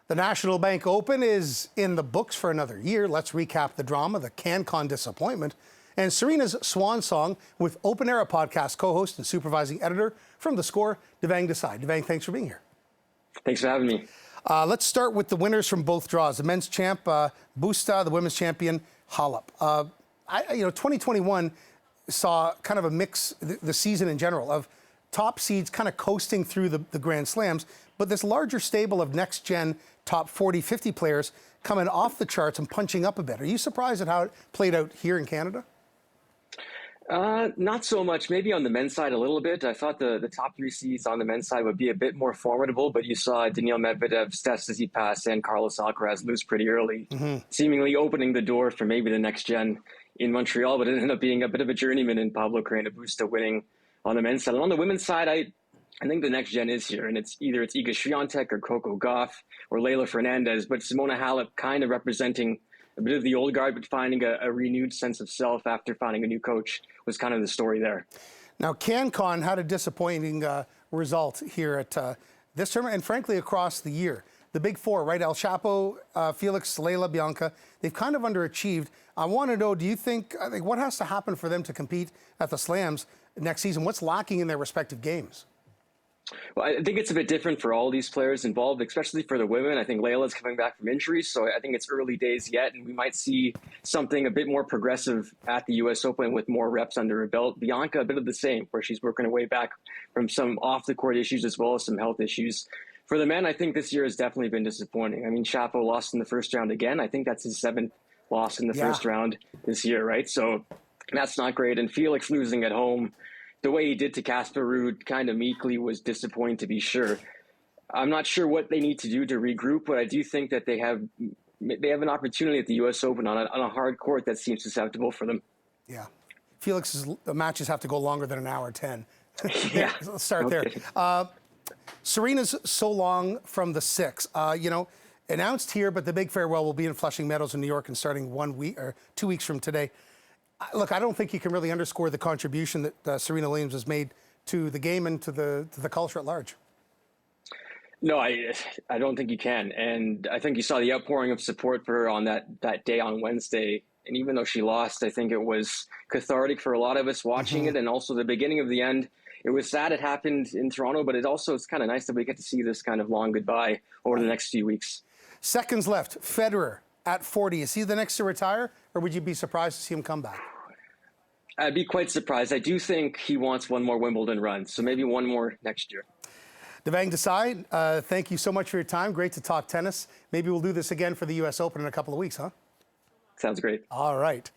The National Bank Open is in the books for another year. Let's recap the drama, the CanCon disappointment, and Serena's swan song with OpenEra podcast co-host and supervising editor from the Score, Devand Desai. Devand, thanks for being here. Thanks for having me. Let's start with the winners from both draws. The men's champ, Busta, the women's champion, Halep. 2021 saw kind of a mix, the season in general, of top seeds kind of coasting through the Grand Slams, but this larger stable of next-gen top 40, 50 players coming off the charts and punching up a bit. Are you surprised at how it played out here in Canada? Not so much. Maybe on the men's side a little bit. I thought the top three seeds on the men's side would be a bit more formidable, but you saw Daniil Medvedev, Steph Tsitsipas, and Carlos Alcaraz lose pretty early, seemingly opening the door for maybe the next gen in Montreal, but it ended up being a bit of a journeyman in Pablo Carreño Busta winning on the men's side. And on the women's side, I think the next gen is here, and it's either Iga Swiatek or Coco Gauff or Leylah Fernandez, but Simona Halep kind of representing a bit of the old guard, but finding a renewed sense of self after finding a new coach was kind of the story there. Now, CanCon had a disappointing result here at this tournament, and frankly, across the year. The big four, right? El Chapo, Felix, Leylah, Bianca, they've kind of underachieved. I want to know, do you think, what has to happen for them to compete at the Slams next season? What's lacking in their respective games? Well, I think it's a bit different for all these players involved, especially for the women. I think Leylah's coming back from injury, so I think it's early days yet, and we might see something a bit more progressive at the U.S. Open with more reps under her belt. Bianca, a bit of the same, where she's working her way back from some off-the-court issues as well as some health issues. For the men, I think this year has definitely been disappointing. I mean, Chapo lost in the first round again. I think that's his seventh loss in the first round this year, right? So that's not great. And Felix losing at home, the way he did to Casper Ruud kind of meekly was disappointing, to be sure. I'm not sure what they need to do to regroup, but I do think that they have an opportunity at the U.S. Open on a hard court that seems susceptible for them. Yeah. Felix's matches have to go longer than an hour 10. Yeah. Let's start there. Serena's so long from the 6. Announced here, but the big farewell will be in Flushing Meadows in New York and starting 1 week or 2 weeks from today. Look, I don't think you can really underscore the contribution that Serena Williams has made to the game and to the culture at large. No, I don't think you can. And I think you saw the outpouring of support for her on that day on Wednesday. And even though she lost, I think it was cathartic for a lot of us watching it. And also the beginning of the end. It was sad it happened in Toronto, but it's kind of nice that we get to see this kind of long goodbye over the next few weeks. Seconds left. Federer at 40. Is he the next to retire, or would you be surprised to see him come back? I'd be quite surprised. I do think he wants one more Wimbledon run, so maybe one more next year. Devand Desai, thank you so much for your time. Great to talk tennis. Maybe we'll do this again for the U.S. Open in a couple of weeks, huh? Sounds great. All right.